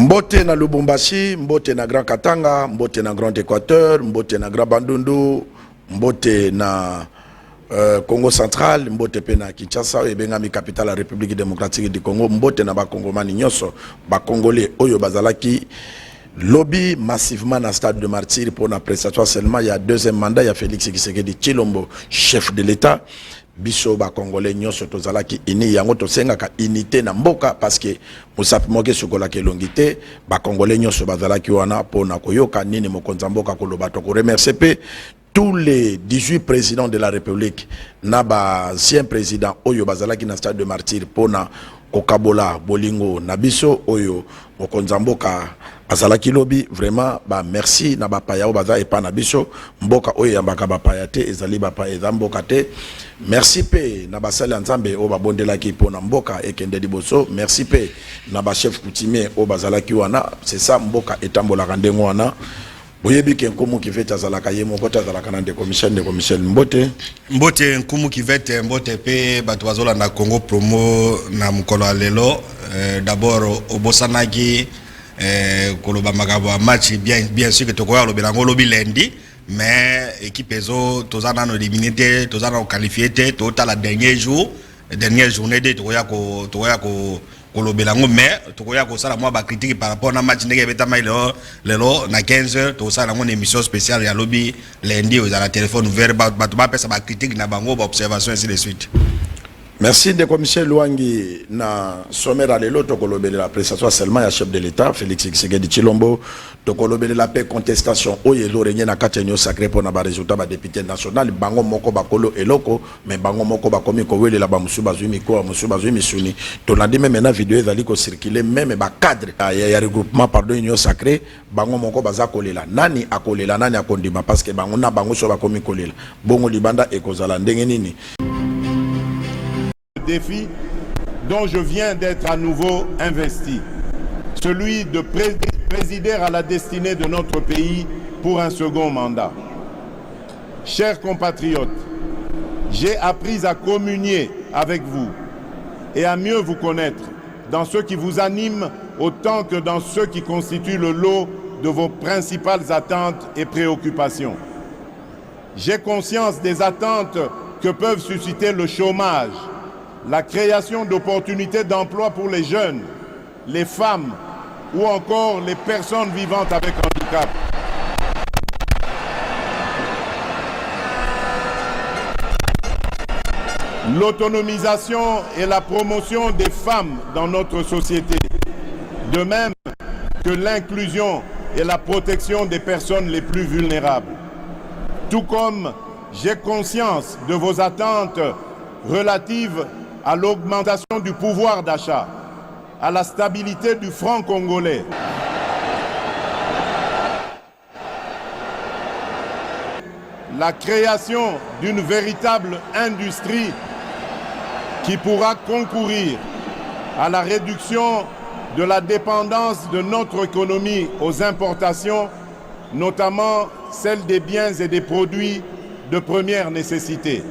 Mbote na Lubumbashi, mbote na Grand Katanga, mbote na Grand Équateur, mbote na Grand Bandundu, mbote na Congo Central, mbote pe na Kinshasa, ebengami capitale la République démocratique du Congo, mbote na bakongomani nyonso, bakongolais oyo bazalaki lobby massivement dans le stade de martyr pour la prestation seulement. Il y a deuxième mandat, il y a Félix Tshisekedi Tshilombo, chef de l'État. Biso ba congolais nyonso tozalaki ini yango tosengaka unité na mboka parce que musapi moke sukola ke longité ba congolais nyonso bazalaki wana pona koyoka nini mokonza mboka koloba to ko remercier pe tous les 18 présidents de la République na ba ancien président oyo bazalaki na stade de martyr pona kokabola bolingo na biso oyo mokonza mboka azalaki lobi vraiment ba merci na ba paya baza epa na biso mboka oyo yambaka ba paya te ezali ba paya za mboka te. Merci pe na basali nzambe o babondelaki pona mboka ekende liboso. Merci pe na ba chef coutumier o bazalaki wana. C'est ça mboka etambola kandengo wana. Boyebi ke nkumu kivete azalaka ye moko azalaka na de commission mbote nkumu kivete mbote pe bato bazola na Congo promo na mukolo lelo. D'abord obosanaki koloba magabo a match bien sûr que tokoya lobela ngo lobi lundi mais équipe ezo tozana no éliminé tozana o qualifié total la dernière journée de tokoya ko kolobela ngo mais tokoya ko sala moi ba critique par rapport na match ndenge beta mai lelo na 15h to sala ngo émission spéciale ya lobby lundi aux la téléphone ouvert ba pesa ba critique na bango ba observation ainsi de suite. Merci de commissaire Luangi na sommet à l'élo tokolobele la prestation seulement ya chef de l'État Félix Tshisekedi Tshilombo tokolobele la paix contestation oyelo renye na katenyo sacré pour na ba résultat ba député national bango moko bakolo eloko mais bango moko bakomi ko welela ba musuba zumi ko musuba zumi suni to na dit même na vidéo ezali ko circuler même ba cadre ya regroupement pardon union sacré bango moko baza kolela nani akolela nani akondima parce que bango na bango so bakomi kolela bongo libanda ekozala ndenge nini. Défi dont je viens d'être à nouveau investi, celui de présider à la destinée de notre pays pour un second mandat. Chers compatriotes, j'ai appris à communier avec vous et à mieux vous connaître dans ce qui vous anime autant que dans ce qui constitue le lot de vos principales attentes et préoccupations. J'ai conscience des attentes que peuvent susciter le chômage, la création d'opportunités d'emploi pour les jeunes, les femmes ou encore les personnes vivantes avec handicap. L'autonomisation et la promotion des femmes dans notre société, de même que l'inclusion et la protection des personnes les plus vulnérables. Tout comme j'ai conscience de vos attentes relatives à l'augmentation du pouvoir d'achat, à la stabilité du franc congolais, la création d'une véritable industrie qui pourra concourir à la réduction de la dépendance de notre économie aux importations, notamment celle des biens et des produits de première nécessité.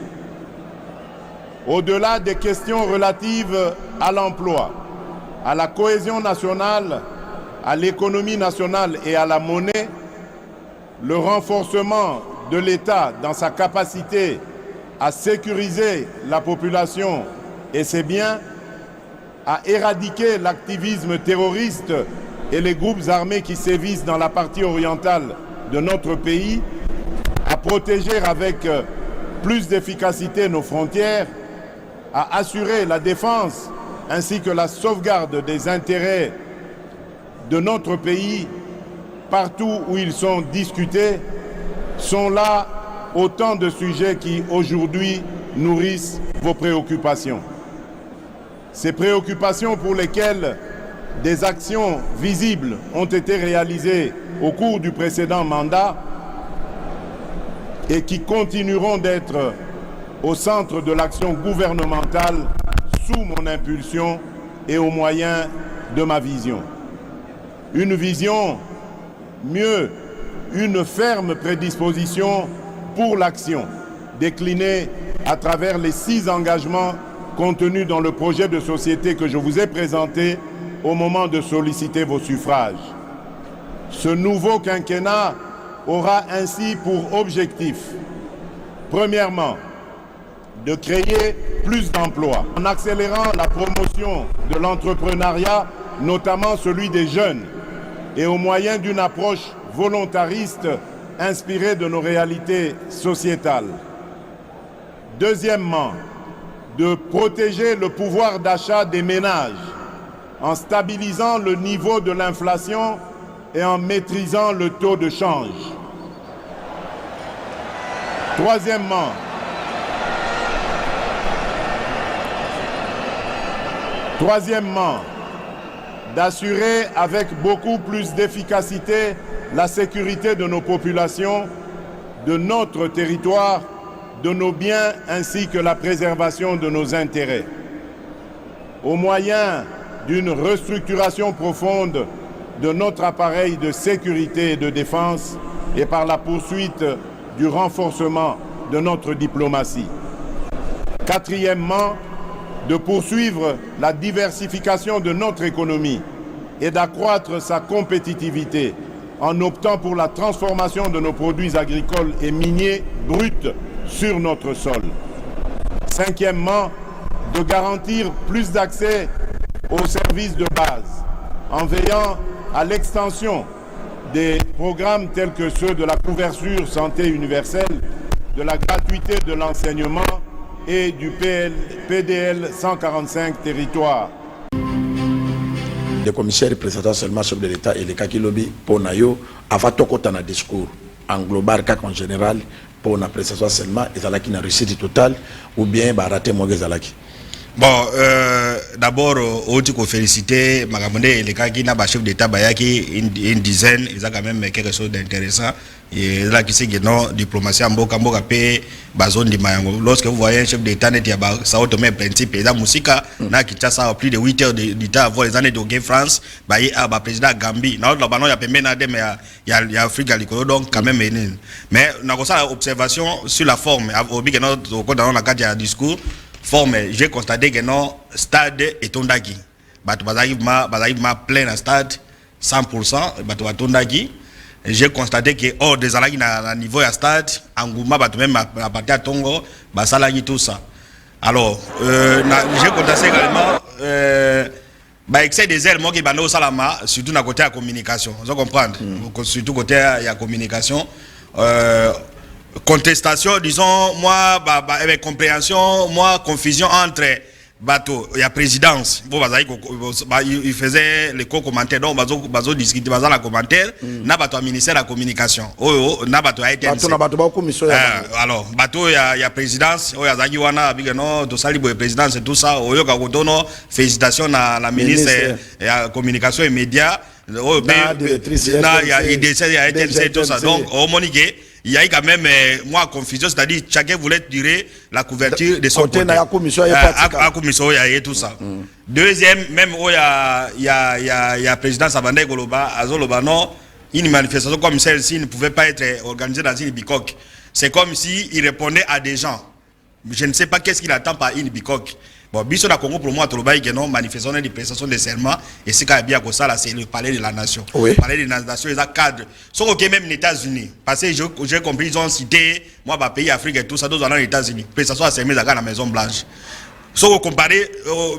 Au-delà des questions relatives à l'emploi, à la cohésion nationale, à l'économie nationale et à la monnaie, le renforcement de l'État dans sa capacité à sécuriser la population et ses biens, à éradiquer l'activisme terroriste et les groupes armés qui sévissent dans la partie orientale de notre pays, à protéger avec plus d'efficacité nos frontières, à assurer la défense ainsi que la sauvegarde des intérêts de notre pays partout où ils sont discutés, sont là autant de sujets qui aujourd'hui nourrissent vos préoccupations. Ces préoccupations pour lesquelles des actions visibles ont été réalisées au cours du précédent mandat et qui continueront d'être au centre de l'action gouvernementale sous mon impulsion et au moyen de ma vision. Une vision, mieux, une ferme prédisposition pour l'action, déclinée à travers les 6 engagements contenus dans le projet de société que je vous ai présenté au moment de solliciter vos suffrages. Ce nouveau quinquennat aura ainsi pour objectif, premièrement, de créer plus d'emplois en accélérant la promotion de l'entrepreneuriat, notamment celui des jeunes, et au moyen d'une approche volontariste inspirée de nos réalités sociétales. Deuxièmement, de protéger le pouvoir d'achat des ménages en stabilisant le niveau de l'inflation et en maîtrisant le taux de change. Troisièmement, d'assurer avec beaucoup plus d'efficacité la sécurité de nos populations, de notre territoire, de nos biens ainsi que la préservation de nos intérêts. Au moyen d'une restructuration profonde de notre appareil de sécurité et de défense et par la poursuite du renforcement de notre diplomatie. Quatrièmement, de poursuivre la diversification de notre économie et d'accroître sa compétitivité en optant pour la transformation de nos produits agricoles et miniers bruts sur notre sol. Cinquièmement, de garantir plus d'accès aux services de base en veillant à l'extension des programmes tels que ceux de la couverture santé universelle, de la gratuité de l'enseignement et du PDL 145 territoires. Le commissaire représentant seulement chef de l'État et les Kakilobi pour Nayo, avant tout un discours en global, en général, pour la prestation seulement, et Zalaki n'a réussite totale, ou bien raté Mogue Zalaki. Bon, d'abord, on dit qu'on félicite Magamone et les Kaki n'a pas chef d'État Bayaki, une dizaine, ils ont quand même quelque chose d'intéressant. Et là, qui sait que non, diplomatie en Boka paye, bazone de Mayango. Lorsque vous voyez un chef d'État, ça automate principe, et la musique, n'a qui ça plus de 8 heures d'État avant les années de France, baye à président Gambie. Non, là-bas, il y a pas mais il y a Afrique à l'école, donc quand même, mais on a ça observation sur la forme, au but que notre, dans la cadre du discours, forme, j'ai constaté que non, stade est tondaki. Bazarif m'a plein à stade, 100%, tondaki. J'ai constaté que hors des alagi na niveau à stade, Angouma même à partir à Tongo, Basalagi tout ça. Alors, j'ai constaté également excès des ailes, moi qui bano salama, surtout dans côté à communication. Vous comprenez? Surtout côté à communication. Contestation, disons, moi, compréhension, moi, confusion entre bateau, il y a présidence. Bon, il faisait les co-commentaires, donc, bazo discuter, bazo la commentaire, n'a bateau ministère de la communication. N'a bateau a été. Alors, bateau, il y a présidence, il y a Zagiwana, Bigano, Tosali, présidence et tout ça, Oyo Kagotono, félicitations à la ministre de la communication et médias. Il y a IDC, tout ça. Donc, au Monique, il y a quand même moi confusion, c'est-à-dire chacun voulait tirer la couverture de son côté. À commission et tout ça. Deuxième, même où il y a président Sabandé Goloba, Azoloba, non, une manifestation comme celle-ci ne pouvait pas être organisée dans une bicoque. C'est comme s'il répondait à des gens. Je ne sais pas qu'est-ce qu'il attend par une bicoque. Bon, Bisso na Congo pour moi, Tolobaï, que non, manifestation des prestations de serment, et c'est quand bien que ça, là, c'est le palais de la nation. Oui. Le palais de la nation, ils ont cadre. Sauf que même les États-Unis, parce que j'ai compris, ils ont cité, moi, bah, pays Afrique et tout ça, d'autres dans les États-Unis. Prestation à serment, à la Maison Blanche. Sauf que comparé,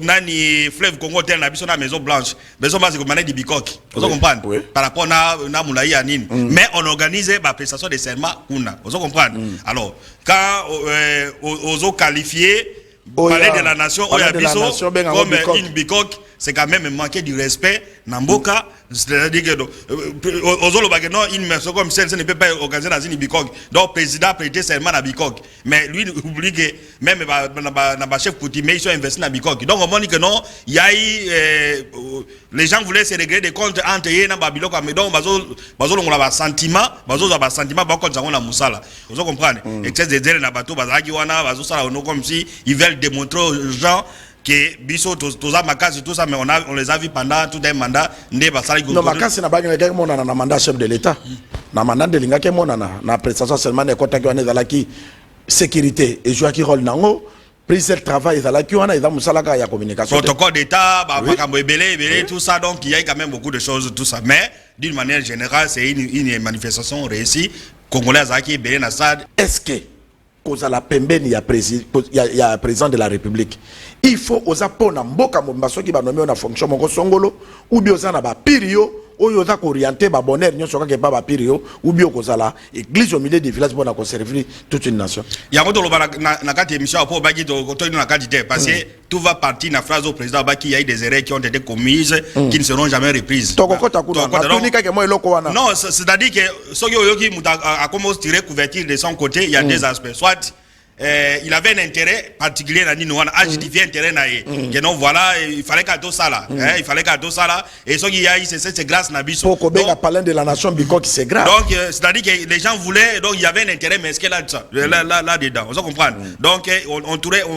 nani fleuve Congo, tel, na Bisso na Maison Blanche. Maison Blanche, c'est comme des bicoques. Vous comprenez? Oui. Par rapport à Moulaï Anine. Mais on organise, bah, prestation de serment, vous comprenez? Alors, quand, aux autres qualifiés, parler de la nation, comme une bicoque, c'est quand même manquer du respect. Namboka, c'est-à-dire que aux autres, une personne comme celle-ci ne peut pas organiser dans une bicoque. Donc, le président a prêté serment à la bicoque. Mais lui, il oublie que même dans le chef coutumier, ils sont investis dans la bicoque. Donc, on m'a dit que non, il y a eu. Les gens voulaient se régler des comptes entre eux dans la bicoque. Mais donc, on a un sentiment, vous comprenez? Excès de zèle dans le bateau, comme si ils veulent démontrer aux gens que Bisso, tout ça, mais on les a vus pendant tout un mandat. Non, Makas, c'est un mandat chef de l'État. Un mandat de l'État, na prestation seulement des contacts qui sécurité et jouer qui rôle nango prise de travail ezalaki wana eza musalaka ya communication protocole d'état makambo ebele tout ça, donc il y a quand même beaucoup de choses tout ça, mais d'une manière générale c'est une manifestation réussie. Congolais azaki ebele na stade. Est-ce que kozala pembeni ya président de la République il faut oza pona mboka mobimba soki banomé na fonction moko songolo ou bien oza na ba pirio oyo oza ko orienter ba bonheur nyonso kaka pa ba pirio ou bien kozala église au milieu des villages pour na conserver toute une nation. Ya ngoto loba na kati émission pour baki to na kati te parce que tout va partir na phrase au président baki il y a eu des erreurs qui ont été commises qui ne seront jamais reprises. Non, c'est-à-dire que soki oyoki muta a commencé tirer couverture de son côté, il y a deux aspects. Soit il avait un intérêt particulier à Nino, a justifié intérêt naïe. Que non, voilà, il fallait qu'à tout ça là, il fallait qu'à tout ça là, et ce qu'il y a, c'est grâce à Nabiso. Pour qu'on ait parlé de la nation Biko qui c'est grave. Donc, c'est-à-dire que les gens voulaient, donc il y avait un intérêt, mais est-ce qu'il y a là dedans, on se comprend. Donc,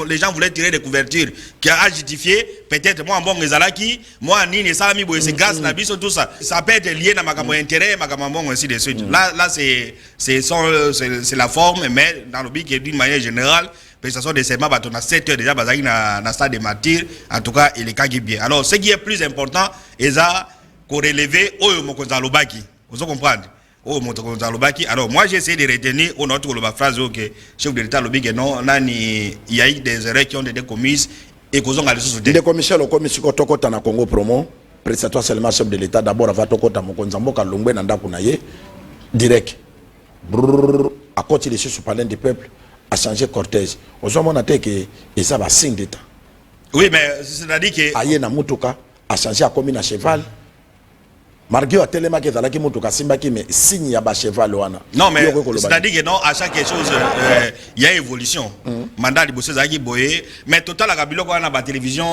les gens voulaient tirer des couvertures qui a justifié, peut-être moi, bon, Ezalaki, moi, Nini, Salami, c'est grâce à Nabiso, tout ça. Ça peut être lié à ma intérêt, ma bon, ainsi de suite. Là, c'est la forme, mais dans le but d'une manière générale, prestation de serment, on a 7 heures déjà, dans le stade de martyrs, en tout cas, il est quand bien. Alors, ce qui est plus important, c'est qu'on relève au Mokonzalobaki. Vous comprenez? Au Mokonzalobaki. Alors, moi, j'ai essayé de retenir au notre phrase que chef de l'État lobby, non, il y a eu des erreurs qui ont été commises et qu'on a les sociétés. Des commissaires au commission Kotokota na Congo promo, prestatoire seulement chef de l'État, d'abord, avant Tokota Mokonzamboka Longwe Nanda Kunaye, direct. À côté de ce sous-palais du peuple, a changé cortège. Aujourd'hui, on a dit que ça va signe d'État. Oui, mais c'est-à-dire que. Aïe na Moutoka a changé à commune à cheval. Marguerite a tellement que Zalaki Moutoka Simbaki, mais signe à cheval. Non, mais c'est-à-dire que non, à chaque chose, il y a évolution. Mandat de Bossé Zaki Boye, mais total à Kabilo, on a la télévision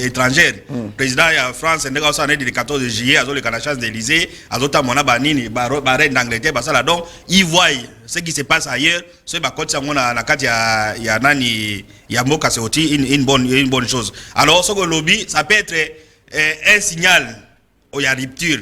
étrangère. Président de France, le 14 juillet, à la chance d'Élysée, à l'autre, on a Banini, Barreine d'Angleterre, donc ils voient ce qui se passe ailleurs. Ce qui se passe il y a Moka, c'est aussi une bonne chose. Alors, ce que le lobby, ça peut être un signal. Il y a rupture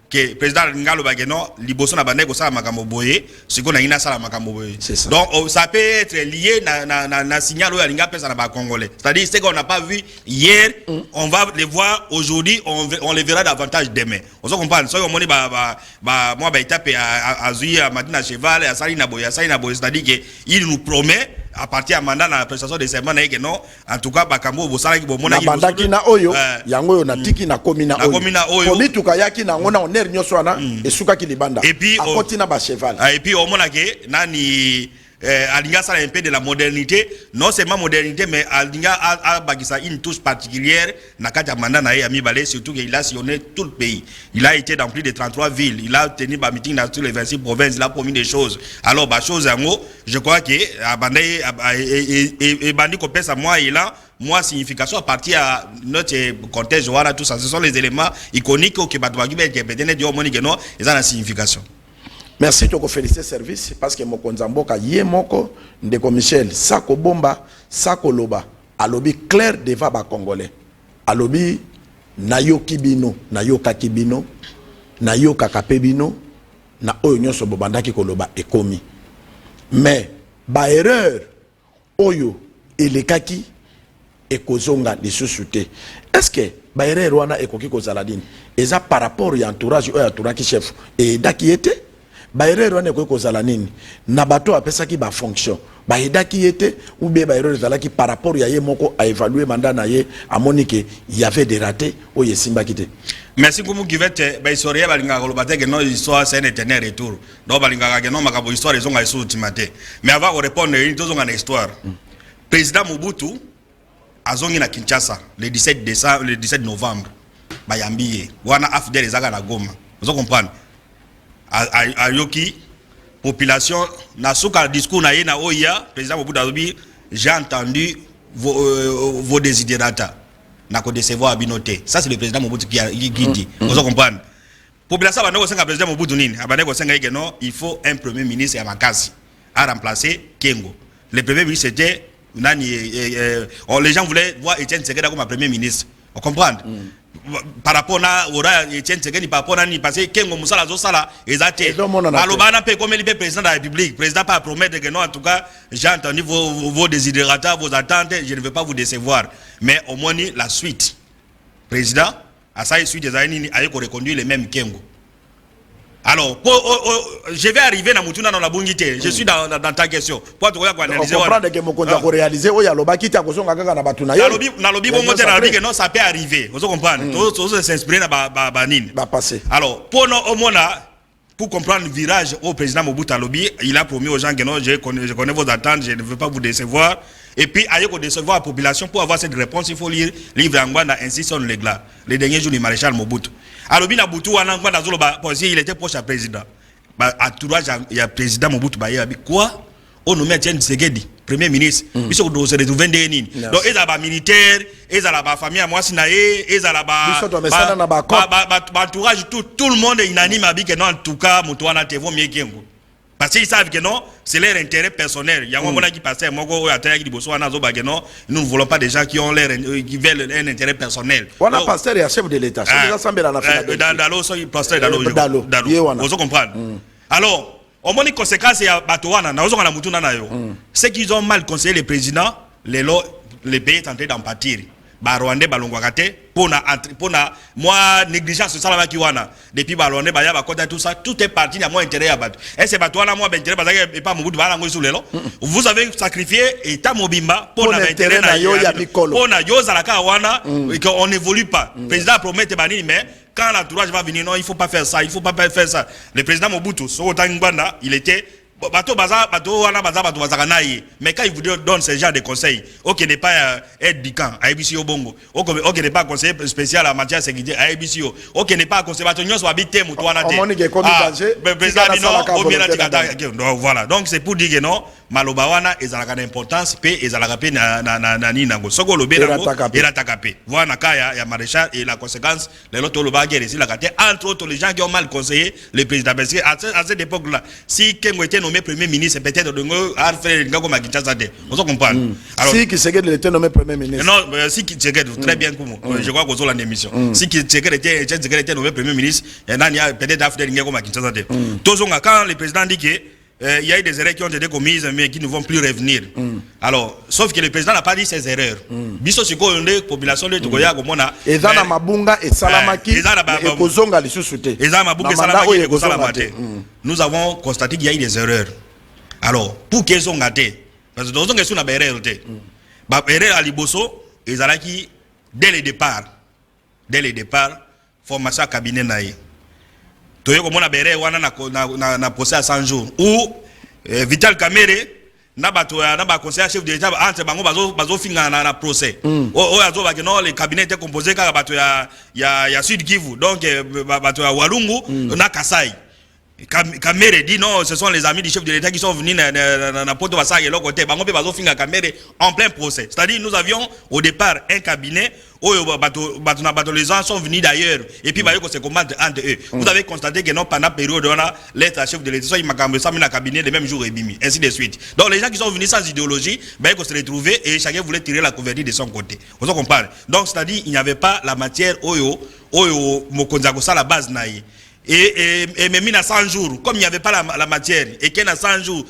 que le président Ngalo Bageno liboso na bandeko ça makambo boye ce qu'on a ina sala makambo boye. Donc ça peut être lié na signal où alinga pesa na ba congolais. C'est-à-dire ce qu'on n'a pas vu hier, on va les voir aujourd'hui, on les verra davantage demain. On se comprend. So moni moi étape à Zui à Madina Cheval à Salina Boya, c'est-à-dire que il nous promet à partir de mandat la prestation de serment que non en tout cas bakambo bosala ki bomona ki bandaki na oyo yango na tiki na komina oyo komi tukayaki na ngona oner nyoso ana esuka ki libanda akoti na ba cheval et puis au mona ke nani alinga ça un peu de la modernité, non seulement modernité mais alinga a bagisa une touche particulière na kati mandat na Ami Balé, surtout qu'il a sillonné tout le pays. Il a été dans plus de 33 villes, il a tenu un meeting dans toutes les 26 provinces, il a promis des choses. Alors bah chose en haut, je crois que abandé et bandi ko pesa moi il a moi signification à partir à notre contexte voilà tout ça, ce sont les éléments iconiques que batwa qui peut-être dire moni que non, ils ont la signification. Merci de féliciter service parce que Mokonzamboka yé moko ndeko Michel sako bomba sako loba alobi clair devant ba congolais alobi nayo kibino nayo kakibino nayo kakapebino na oyo nyonso bobandaki koloba ekomi mais ba erreur oyo elekaki ekozonga lisusu te. Est-ce que ba erreur wana ekoki kozala dini eza par rapport ya entourage oyo aturaki chef et daki ete baerero wana ko kozala nini na bato apesaki ba fonction baedaki yete ou bien baerero zalaki par rapport ya ye moko a évaluer mandat na ye amoni que il y avait des ratés o yesimba kité. Merci comme Givette ba historia balinga ko lobate que non histoire c'est un éternel retour donc balinga que non makabo histoire ils ont ga sous ultimate mais avant de répondre ils ont une histoire. Président Mobutu azongi na Kinshasa le 17 novembre bayambiye wana afdel ezaka na Goma vous comprenez à Yoki, population, na souka discours na yena oya, président Mobutu Azobi, j'ai entendu vos desiderata, na ko décevoir abinoté. Ça c'est le président Mobutu qui dit. Vous comprenez? Population va nous senga président Mobutu nini, abane ko senga que non, il faut un premier ministre à Makasi à remplacer Kengo. Le premier ministre c'était nani les gens voulaient voir Etienne Tshisekedi comme premier ministre. Vous comprenez? par rapport à ora Etienne Tshisekedi par rapport à ni parce que Kengo Moussala Zosala ezate alobana pe comme le président de la République président pas promettre que non en tout cas j'ai entendu vos desiderata vos attentes je ne veux pas vous décevoir mais au moins la suite président à ça suite des années a reconduire les mêmes Kengo. Alors, je vais arriver dans Mutuna dans la Bungité. Je suis dans ta question. Pour te analyser. On comprend que mon compte réaliser. Oui, alors bah qui t'a causé on gagne na batuna. Na lobi bon monter na que non ça peut arriver. Vous comprenez? Tous s'inspirer na banine. Va passer. Alors, pour nous au moins pour comprendre le virage au président Mobutu Alobi, il a promis aux gens que non, je connais vos attentes, je ne veux pas vous décevoir. Et puis, ailleurs qu'on décevoir la population, pour avoir cette réponse, il faut lire livre Angwana ainsi son légla. Les derniers jours du maréchal Mobutu. Alors, bien Mobutu, il était proche à président. À Tourage, il y a président Mobutu, quoi? On nous met Etienne Tshisekedi, premier ministre. Ils sont se retrouver des nines. Donc, ils ont militaire, ils ont la famille à moi, ils ont entourage, tout le monde est unanime à dire que non, en tout cas, Moutouana Tevo Miekengo. Parce qu'ils savent que non, c'est leur intérêt personnel. Il y a un moment qui passe, nous ne voulons pas des gens qui ont l'air, qui veulent un intérêt personnel. On a pasteur et chef de l'État. Vous comprenez? Alors, au moins les conséquences, c'est qu'ils ont mal conseillé le président, les pays est en train d'en pâtir. Rwandais balongwakate pour moi négligence ça là qui wana depuis Rwandais baya bakota tout ça tout est parti à moi intérêt à battre et c'est bateau là moi intérêt parce que pas Mobutu bala ngo sous vous avez sacrifié état mobimba pour l'intérêt na yo ya mikolo pour na yo zalaka wana et qu'on n'évolue pas président promet banini mais quand l'entourage va venir non il faut pas faire ça le président Mobutu Sokotangibanda il était mais quand il vous donne ce genre de conseils, ok n'est pas aide du camp, ABCO Bongo, ok n'est pas conseiller spécial en matière de sécurité, ABCO, ok n'est pas conseiller, voilà, donc c'est pour dire que non, Malobawana est à l'importance, paix est à la rapé na ninango, Soko Lobé et la takapé. Voilà, il y a maréchal et la conséquence, les autres Loba qui est la carte, entre autres les gens qui ont mal conseillé le président. Parce qu'à cette époque-là, si Kengo était nommé premier ministre, peut-être de nous à faire une gamme à Kinshasa. On se comprend. Si Tshisekedi était nommé premier ministre. Non, si Tshisekedi, très bien comme je crois qu'on a l'émission. Si Tshisekedi était nommé premier ministre, il y a peut-être à faire une gamme à Kinshasa. Quand le président dit que il y a eu des erreurs qui ont été commises mais qui ne vont plus revenir. Alors, sauf que le président n'a pas dit ces erreurs. Biso siko yonde population de Togoya komona. Ezana mabunga et salamaki et kozonga lisusuté. Ezana mabunga et salamaki et kozonga te. Nous avons constaté qu'il y a eu des erreurs. Alors, pour qu'ils sont gâtés, parce que dans une question de erreur, erreur à Liboso, ezalaki dès le départ, formation à cabinet naïe. Toyo comme on a béré wana na procès à 100 jours ou Vital Kamerhe na conseiller chef de l'État entre bango bazo finga na procès o azo ba que non le cabinet était composé car bato ya Sud Kivu donc bato ya Walungu na Kasai. Kamerhe dit non, ce sont les amis du chef de l'État qui sont venus dans Poto Bassa et l'autre côté. Bango pe bazo finga Kamerhe en plein procès. C'est-à-dire nous avions au départ un cabinet où les gens sont venus d'ailleurs et puis ils se commandent entre eux. Vous avez constaté que non pendant la période où on a l'être chef de l'État, il m'a mis dans cabinet le même jour et bimi, ainsi de suite. Donc les gens qui sont venus sans idéologie, ils se retrouvaient et chacun voulait tirer la couverture de son côté. Vous comprenez? Donc c'est-à-dire il n'y avait pas la matière mokonzako ça la base naïe. Et même à 100 jours, comme il n'y avait pas la matière, et qu'il y a 100 jours,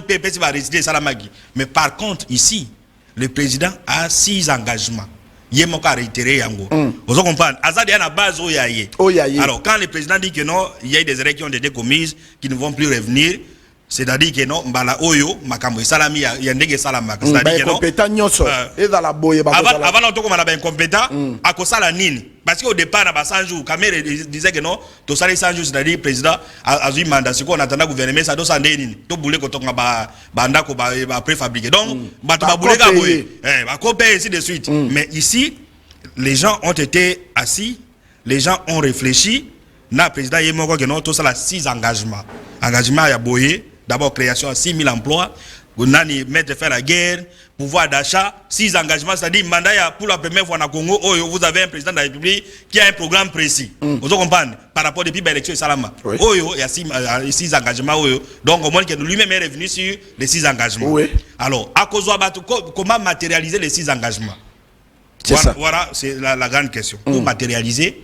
PPC va résider Salamagi. Mais par contre, ici, le président a 6 engagements. Il y a réitéré Yango. Vous comprenez? Azad est à la base où il y a. Alors, quand le président dit que non, il y a des erreurs qui ont été commises, qui ne vont plus revenir, c'est-à-dire que non, Mbala Oyo, Makambo Salami, il y a des Salama. C'est-à-dire que non. Avant l'autre, on a bien compétent, à cause de la nine. Parce qu'au départ, à 100 jours, Kamerhe disait que non, tout ça, les 100 jours, c'est-à-dire le président a eu un mandat. Ce qu'on attend le gouvernement, ça doit s'en dénir. Tout boulé quand on a préfabriqué. Donc, on boulé ainsi de suite. Mais ici, les gens ont été assis, les gens ont réfléchi. Le président, il y a tout ça, 6 engagements. Engagement à Boye, d'abord création de 6 000 emplois. On a mettre faire la guerre, pouvoir d'achat, 6 engagements, c'est-à-dire mandat pour la première fois au Congo, vous avez un président de la République qui a un programme précis. Vous comprenez? Par rapport depuis l'élection Salama. Il y a 6 engagements. Donc au moins que lui-même est revenu sur les 6 engagements. Alors, à cause de comment matérialiser les 6 engagements? Voilà, c'est la grande question. Pour matérialiser,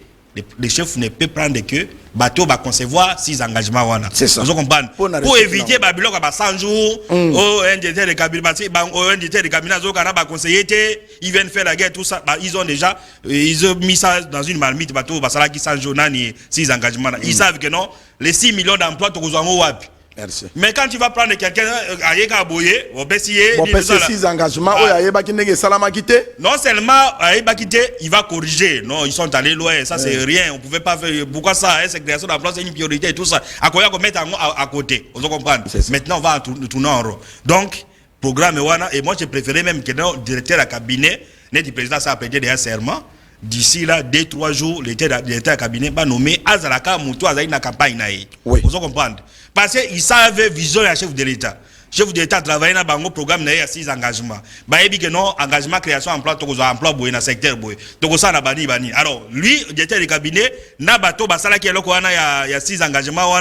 les chefs ne peuvent prendre que bateau va concevoir 6 engagements. C'est ça. Vous comprenez? Pour éviter Babylone à 100 jours, un directeur de cabinet, un directeur de cabinet, ils viennent faire la guerre, tout ça. Ils ont mis ça dans une marmite, bateau, qui 100 jours, 6 engagements. Ils savent que non, les 6 millions d'emplois, tu as. Merci. Mais quand tu vas prendre quelqu'un à Boye, au BCE, ces engagements, non seulement il va corriger, non, ils sont allés loin, ça c'est rien, on pouvait pas faire, pourquoi ça, cette création d'emploi c'est une priorité et tout ça, à quoi on mettre à côté, on comprend. Maintenant on va tourner en rond. Donc, programme Wana, et moi j'ai préféré même que le directeur à cabinet, le président ça a prêté des serment. D'ici là, 2-3 jours, l'état à cabinet va nommer Azalaka Moutou Azaï na campagne. Oui. Vous comprenez? Parce qu'ils savent vision à chef de l'État. Chef de l'État travaille dans un programme à 6 engagements. Bah, il dit que non, engagement, création, emploi, emploi, dans le secteur. Donc, ça, na bani. Alors, lui, le directeur du cabinet, na bateau, basala qui est là, il y a 6 engagements,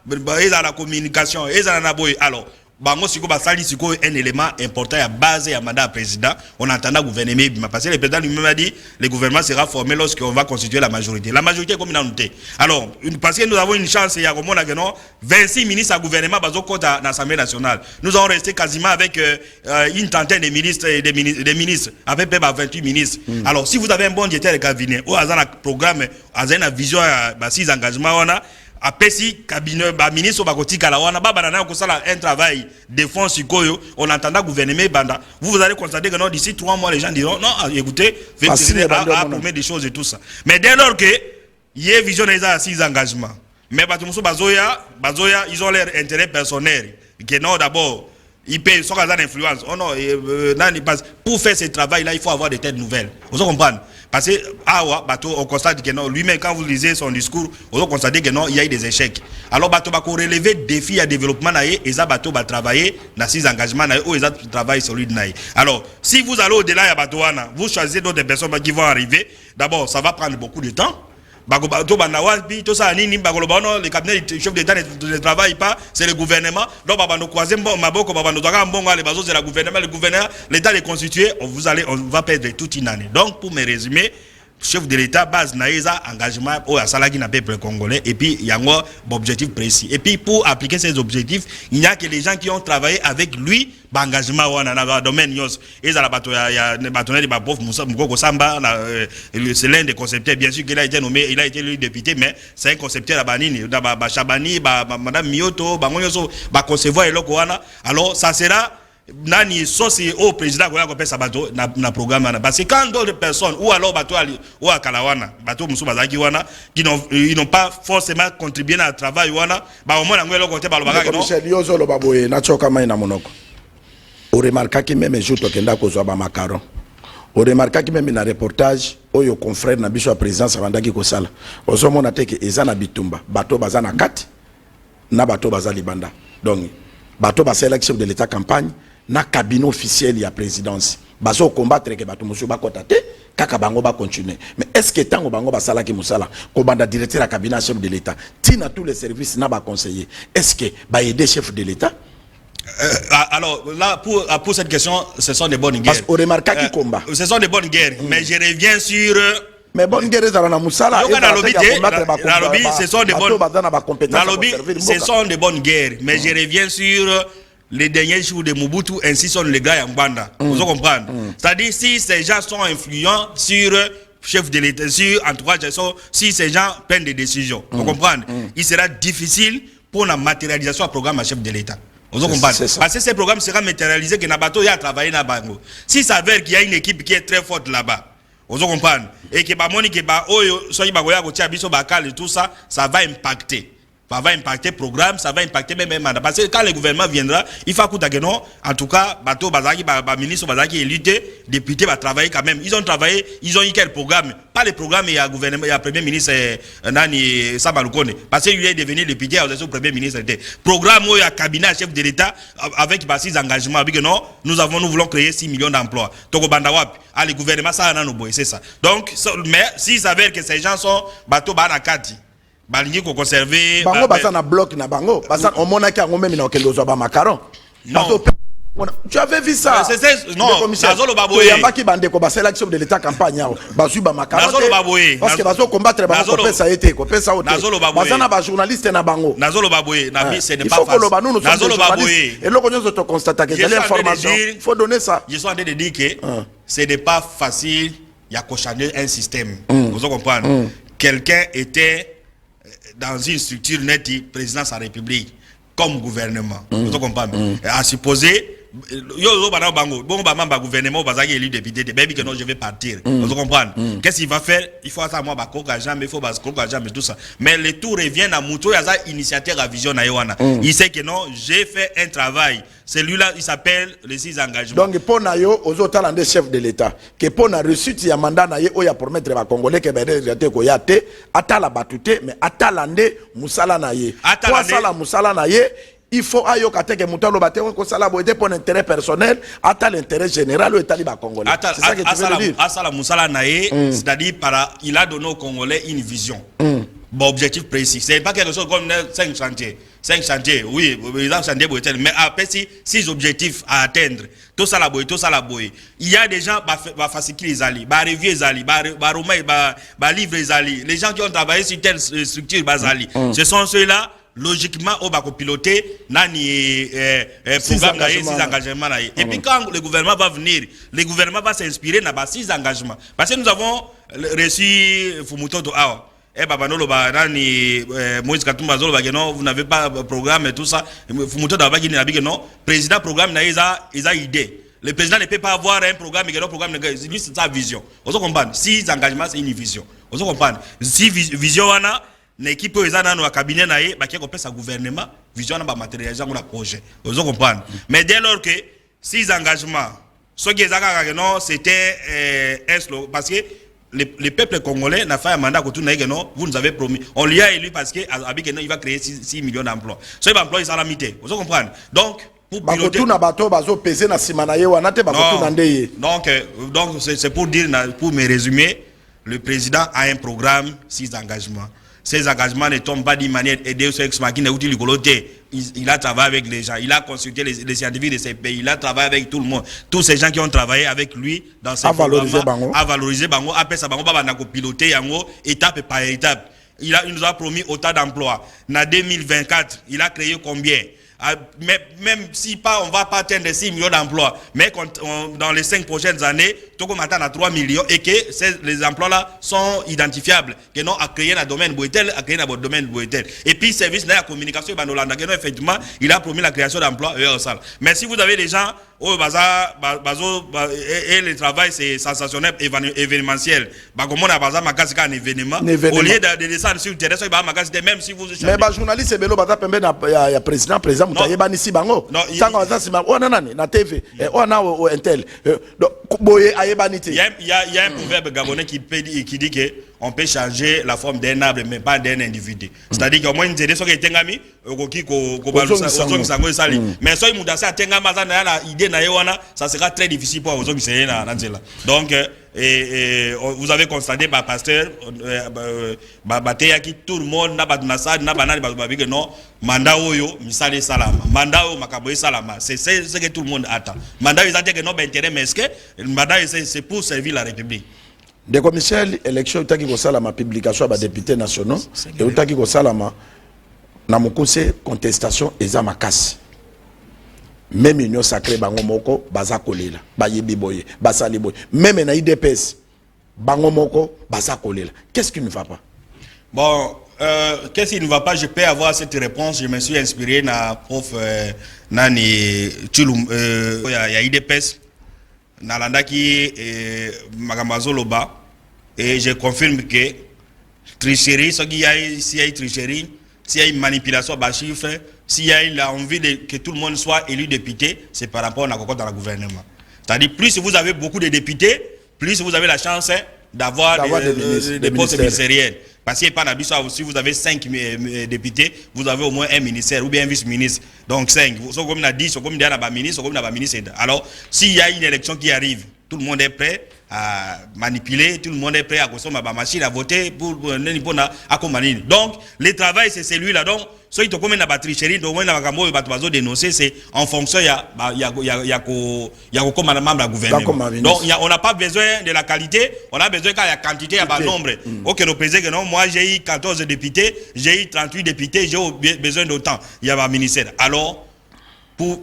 il y a la communication, il y a la boy. Alors, bango siko basali siko un élément important à base à mandat président on entend gouverner parce que le président lui-même a dit le gouvernement sera formé lorsqu'on va constituer la majorité comme une noté. Alors parce que nous avons une chance il y a comme on a que non 26 ministres à gouvernement bazo côté dans l'Assemblée nationale nous avons resté quasiment avec une trentaine de ministres et des ministres avec peut-être 28 ministres. Alors si vous avez un bon directeur de cabinet ou un programme une vision à 6 engagements on a après si cabinet ministre bakoti kala wana baba na ko sala un travail de fond sikoyo on entendra gouverner banda vous allez constater que non d'ici 3 mois les gens diront non écoutez à promettre des choses et tout ça mais dès lors que y a vision des 6 engagements mais bazoya ils ont leur intérêt personnel que non d'abord ils payent sans influence oh non pour faire ce travail là il faut avoir des têtes nouvelles vous comprenez. Parce que on constate que non, lui-même quand vous lisez son discours, on constate que non, il y a eu des échecs. Alors bateau va relever défis à développement et ça bateau va travailler dans 6 engagements ou ils travaillent solide. Alors si vous allez au-delà de bateau vous choisissez d'autres personnes qui vont arriver. D'abord, ça va prendre beaucoup de temps. Le cabinet du chef d'État ne travaille pas, c'est le gouvernement. Donc, le gouvernement, l'État est constitué, on va perdre toute une année. Donc, pour me résumer, chef de l'État base naïsa engagement au salagi na peuple congolais et puis il y a un objectif précis et puis pour appliquer ces objectifs il n'y a que les gens qui ont travaillé avec lui engagement wana na domaine yos et ça la bateau ya bâtonnet de Babof Moussa Mukoko Samba c'est l'un des concepteurs bien sûr qu'il a été nommé il a été élu député mais c'est un concepteur à Banini ba Chabani madame Mioto ba ngonyoso ba concevoir eloko wana alors ça sera nani sosi au président ko yapesa bato na programme parce que quand d'autres personnes ou alors bato ou à Kalawana bato musu bazaki wana qui n'ont pas forcément contribué à travail wana ba au moins ngelo côté ba lobaka non Michel Yozo lo baboye na choka mai na monoko o remarka ki même jour to kenda ko zo ba makaron o remarka ki même na reportage oyo confrère na biso ya président savandaki ko sala ozo mona teke ezana bitumba bato bazana kati na bato bazali banda donc bato ba sélection de l'état campagne na cabinet officiel ya présidence bazo combattre que bato musu ba kotate kaka bango ba continuer mais est-ce que tango bango ba sala ki musala ko banda directeur à cabinet chef de l'état tina tous les services na ba conseiller est-ce que ba aider chef de l'état alors là pour cette question ce sont des bonnes guerres parce qu'on remarque qui combat ce sont des bonnes guerres mais je reviens sur mais bonne guerre dans la musala ce sont des bonnes guerres mais je reviens sur les derniers jours de Mobutu ainsi sont les gars en Banda. Vous comprenez? C'est-à-dire si ces gens sont influents sur chef de l'État, sur entourage, si ces gens prennent des décisions, vous comprenez? Il sera difficile pour la matérialisation du programme à chef de l'État. Vous comprenez? Parce que ce programme sera matérialisé que Nabato y a travaillé dans Bango. Si ça s'avère qu'il y a une équipe qui est très forte là-bas, vous comprenez? Et que Bamoni que tout ça, ça va impacter. Ça va impacter le programme, ça va impacter même mandat. Parce que quand le gouvernement viendra, il faut que non, en tout cas, bateau Bazaki, ministre Bazaki élu, député va travailler quand même. Ils ont travaillé, ils ont eu quel programme? Pas le programme, il y a gouvernement, il y a premier ministre Nani Sabalukone. Parce qu'il est devenu député, au premier ministre. Programme où il y a cabinet chef de l'État avec 6 engagements. Non, nous voulons créer 6 millions d'emplois. Toko Bandawap, le gouvernement, ça a un c'est ça. Donc, mais s'il s'avère que ces gens sont bateau Banakati, balingi ko conserver bango basa na bloc na bango basa on mona ki ngo même na okelo zo ba macaron non Tu avais vu ça? Non, Nazolo Baboye. Il y a qui bande ko basela l'action de l'état campagne basu ba makara. Nazolo Baboye. Parce que baso combattre ba ko pesa été ko pesa autre. Nazolo Baboye. Bazana ba journaliste na bango. Nazolo Baboye, Nabi c'est ne pas facile. Il faut que nous Nazolo Baboye. Et là qu'on se constate que les informations, il faut donner ça. Je suis en train de dire que ce n'est pas facile, il y a qu'à changer un système. Vous comprenez? Quelqu'un était dans une structure nette, président de la République, comme gouvernement. Vous comprenez? À supposer yo bango bon ba gouvernement bazaki élu député de baby que non je vais partir. Vous comprenez? Qu'est-ce qu'il va faire? Il faut ça moi ba koka jamais, il faut ba koka jamais tout ça. Mais le tout revient à Mouto yaza initiateur à vision na yowana. Il sait que non, j'ai fait un travail. Celui-là il s'appelle les 6 engagements. Donc pour na yo aux autres talents des chefs de l'état que pour na reçu ya mandat na ye oya promettre ba congolais que bende réalité ko yate atala batute mais atalande musala na ye. Toi sala musala na ye. Il faut ayoka que mutalo bate ko sala boite pour intérêt personnel ata l'intérêt général ou taliba congolais. C'est ça que tu veux dire. Asala musala nae, c'est-à-dire il a donné aux Congolais une vision. Bon objectif précis. C'est pas quelque chose comme 5 chantiers. 5 chantiers, oui, ils ont chantier mais après 6 objectifs à atteindre. Tout ça la boy. Il y a des gens va faciliter les alliés, va review les alliés, va romain, va livre les alliés. Les gens qui ont travaillé sur telle structure basali. Ce sont ceux-là logiquement on va piloter nani programme 6 engagements. Et puis quand le gouvernement va venir, le gouvernement va s'inspirer dans 6 engagements. Parce que nous avons reçu Fumutoto Awa. Moïse Katumba Zolo non, vous n'avez pas de programme et tout ça. Fumutoto Awa qui n'a pas non, président programme il a idée. Le président ne peut pas avoir un programme mais programme c'est sa vision. Vous comprenez? 6 engagements c'est une vision. Vous comprenez? Si vision wana l'équipe aux années au cabinet naïe bah qui compte sa gouvernement vision na matérialiser mon projet. Vous comprenez? Mais dès lors que 6 engagements ce qui est non c'était un slogan parce que le peuple congolais n'a fait un mandat que tout non vous nous avez promis on lui a élu parce que avec il va créer 6 millions d'emplois. Ce emploi ils sont limités. Vous comprenez? Donc pour piloter donc c'est pour dire pour me résumer le président a un programme 6 engagements. Ces engagements ne tombent pas d'une manière aidée sur il a travaillé avec les gens, il a consulté les scientifiques de ces pays, il a travaillé avec tout le monde. Tous ces gens qui ont travaillé avec lui dans ces programmes, à valoriser Bango, après ça, Bango va piloter étape par étape. Il nous a promis autant d'emplois. En 2024, il a créé combien? Mais même si pas, on ne va pas atteindre 6 millions d'emplois, mais dans les 5 prochaines années, tout comme attend à 3 millions et que les emplois-là sont identifiables, que non à créer un domaine boitel, à créer un domaine boitel. Et puis, service de la communication, effectivement, il a promis la création d'emplois. Mais si vous avez des gens, et le travail c'est sensationnel, événementiel. Comme on a un événement, au lieu de descendre sur le terrain, même si vous. Mais les journalistes, il y a président. Non, il y a un proverbe gabonais qui dit que on peut changer la forme d'un arbre mais pas d'un individu. C'est-à-dire qu'au moins une idée qui est tengami mais si on a idée ça sera très difficile pour vous. Donc vous avez constaté par pasteur tout le monde non mandat oyo misale salama mandat o makaboy salama c'est ce que tout le monde attend. Mandat ils attendent que non intérêt mais est-ce que le mandat c'est pour servir la République. De commissaire élection utaki ko salama publication ba députés nationaux et utaki ko salama na mokose contestation eza makasi. Même union sacrée bango moko baza kolela bayebi boye basali boye même na IDPS bango moko baza kolela. Qu'est-ce qui ne va pas? Bon qu'est-ce qui ne va pas? Je peux avoir cette réponse. Je me suis inspiré na prof nani Chulum ya IDPS nalandaki Magambazo Loba et je confirme que tricherie s'il y a tricherie, s'il y a une manipulation bas chiffres, s'il y a envie que tout le monde soit élu député, c'est par rapport à dans le gouvernement. C'est-à-dire plus vous avez beaucoup de députés, plus vous avez la chance d'avoir des postes ministériels. Parce que si vous avez 5 députés, vous avez au moins un ministère ou bien un vice-ministre. Donc 5. Comme on a 10, comme on a un ministre, comme on a un ministre. Alors, s'il y a une élection qui arrive, tout le monde est prêt. manipuler, tout le monde est prêt à consommer ma machine à voter pour donc le travail c'est celui-là. Donc ceux qui ont commis la tricherie, donc dénoncer, c'est en fonction il y a comme membre du gouvernement. Donc on n'a pas besoin de la qualité, on a besoin de la quantité, il y a nombre. Ok, le président que non, moi j'ai eu 14 députés, j'ai eu 38 députés, j'ai besoin d'autant. Il y a un ministère. Alors pour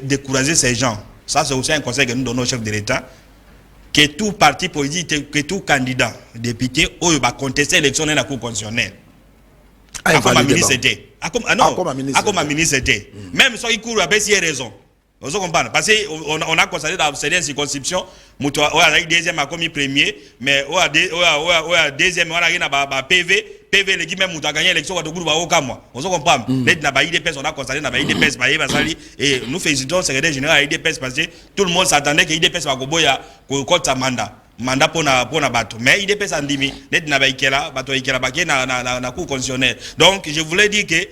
décourager ces gens, ça c'est aussi un conseil que nous donnons au chef de l'État, que tout parti politique, que tout candidat député va contester l'élection dans la Cour constitutionnelle. Comme un ministre était. Comme un ministre était. Même si il court avec ses raisons. Vous comprenez? Parce qu'on a constaté dans certaines circonscriptions, on a eu deuxième, a commis premier, mais on a deuxième, on a gagné PV. PV, les même on a gagné l'élection, on a gagné au Cameroun. Vous comprenez? On a constaté dans l'IDPS, et nous félicitons le secrétaire général à l'IDPS parce que tout le monde s'attendait que l'IDPS va contre sa mandat pour na bateau. Mais l'IDPS a dit, net na baikela, bateau ikela baké na cour constitutionnelle. Donc, je voulais dire que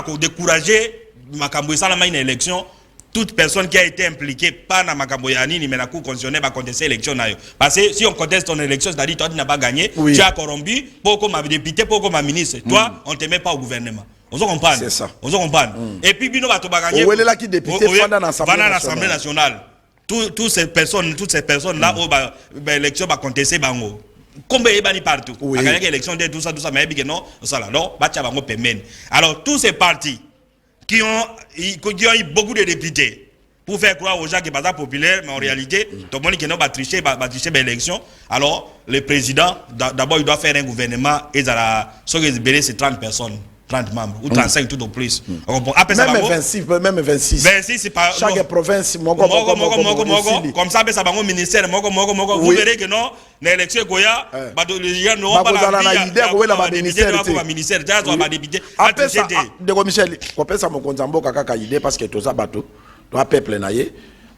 pour décourager Makambo ça la élection, toute personne qui a été impliquée pas dans Makambo ni mais la cour constitutionnelle va contester l'élection. Parce que si on conteste ton élection, c'est-à-dire toi tu n'as pas gagné, tu as corrompu, pour comme député, pour comme ministre. Toi, on ne te met pas au gouvernement. On se comprend. C'est ça. On se comprend. Et puis Bino va te gagner. Où est là qui député dans l'Assemblée nationale. Toutes ces personnes là où l'élection va contester bango. Combien est partout. A gagné l'élection de tout ça mais que non, ça là non, alors tous ces partis qui ont eu beaucoup de députés pour faire croire aux gens que c'est populaire, mais en réalité, tout le monde qui n'a pas triché l'élection. Alors, le président, d'abord, il doit faire un gouvernement et c'est 30 personnes. 30 membres ou 35 tout au plus. Même 26, même 26. 26 c'est pas chaque province comme ça ça va au ministère vous verrez que non l'élection goya les gens n'auront pas la idée de ministère après ça de Michel on peut ça mon konzambo kaka idée parce que tout ça bateau doit peuple naie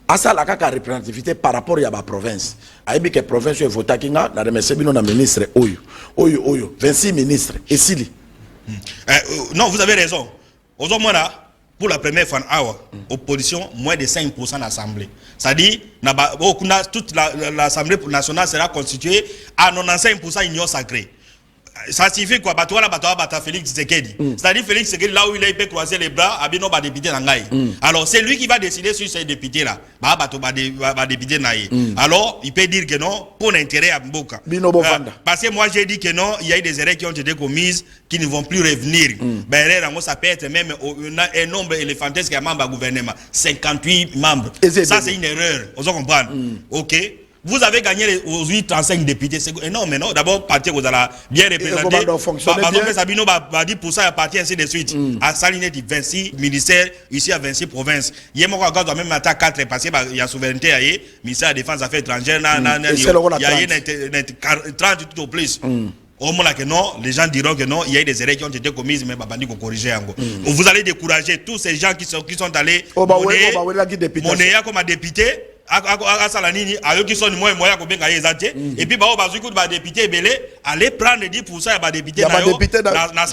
asa la kaka représentativité par rapport à ma province aibi que province est voté kinga na remercier bino na ministre oyo 26 ministres et sili. Non, vous avez raison. Aujourd'hui, pour la première fois, opposition, moins de 5% d'assemblée. C'est-à-dire, toute l'Assemblée nationale sera constituée à 95% union sacrée. Ça signifie quoi? Félix Tshisekedi. C'est-à-dire Félix Tshisekedi, là où il peut croiser les bras, Abino va député Nangaï. Alors c'est lui qui va décider sur ces députés-là. Député Naï. Alors il peut dire que non, pour l'intérêt à Mboka. Parce que moi j'ai dit que non, il y a eu des erreurs qui ont été commises qui ne vont plus revenir. Ça peut être même un nombre éléphantesque à membres du gouvernement. 58 membres. Ça c'est une erreur. Vous comprenez? Ok. Vous avez gagné les 35 députés. Non, mais non. D'abord, parti vous allez bien représenter. Sabino va dire pour ça, parti ainsi de suite. À Saline, 26 ministères, ici à 26 provinces. Il y a même attaque 4 parce qu'il y a souveraineté, ministère de la Défense, Affaires étrangères, il y a 30 tout au plus. Au moment que non, les gens diront que non, il y a eu des erreurs qui ont été commises, mais Babandi qu'on corriger. Vous allez décourager tous ces gens qui sont allés monnaie comme député. Qui sont moins et puis député belé aller prendre 10% à député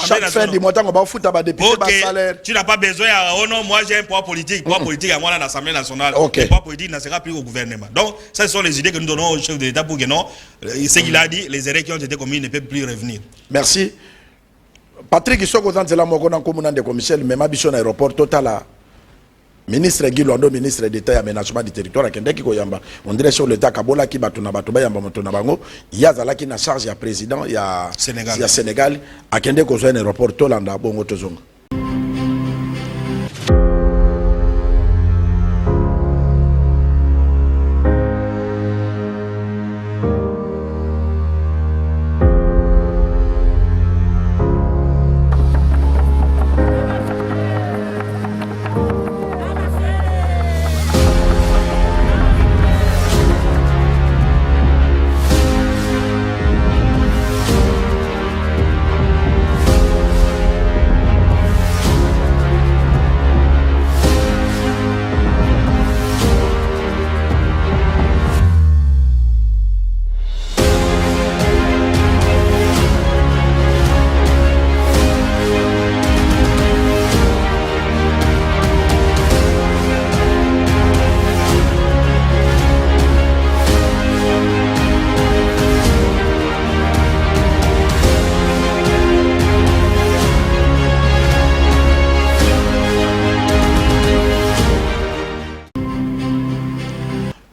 chaque fin du mois on va foutre à député salaire. Tu n'as pas besoin oh non moi j'ai un poids politique à moi dans l'Assemblée nationale le poids politique ne sera plus au gouvernement. Donc ça ce sont les idées que nous donnons au chef de l'État pour que non ce qu'il a dit les erreurs qui ont été commises ne peuvent plus revenir. Merci Patrick Isoko dans la moko dans commune de Michel même ambition aéroport total ministre Guy Londo ministre d'État et aménagement du territoire akendeki koyamba on dirait sur l'état kabola ki batuna bato bayamba motuna bango yazala ki na charge ya président ya Sénégal akende ko zo un aéroport tolanda bongo tozonga.